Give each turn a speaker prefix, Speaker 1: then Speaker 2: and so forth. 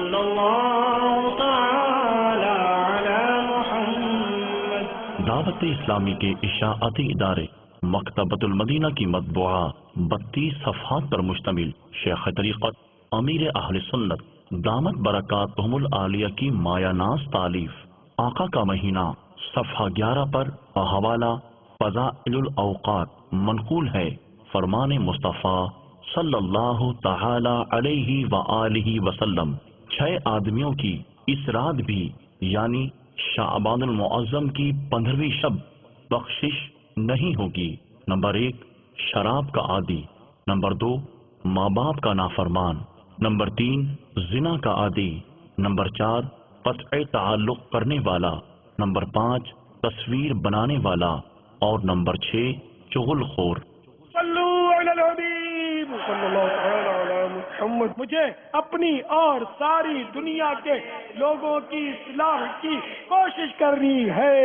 Speaker 1: صلی اللہ تعالی علی محمد۔
Speaker 2: دعوت اسلامی کے اشاعتی ادارے مکتبۃ المدینہ کی مطبوعہ 32 صفحات پر مشتمل شیخ طریقت امیر اہل سنت دامت برکاتہم العالیہ کی مایہ ناز تالیف آقا کا مہینہ صفحہ 11 پر حوالہ فضائل الاوقات منقول ہے۔ فرمان مصطفیٰ صلی اللہ تعالی علیہ وآلہ وسلم 6 آدمیوں کی اس رات بھی یعنی شعبان المعظم کی 15ویں شب بخشش نہیں ہوگی۔ نمبر 1 شراب کا عادی، نمبر 2 ماں باپ کا نافرمان، نمبر 3 زنا کا عادی، نمبر 4 قطع تعلق کرنے والا، نمبر 5 تصویر بنانے والا اور نمبر 6 چغل خور۔
Speaker 3: صلو علی الحبیب صلی اللہ تعالی علی محمد۔ مجھے اپنی اور ساری دنیا کے لوگوں کی اصلاح کی کوشش کرنی ہے۔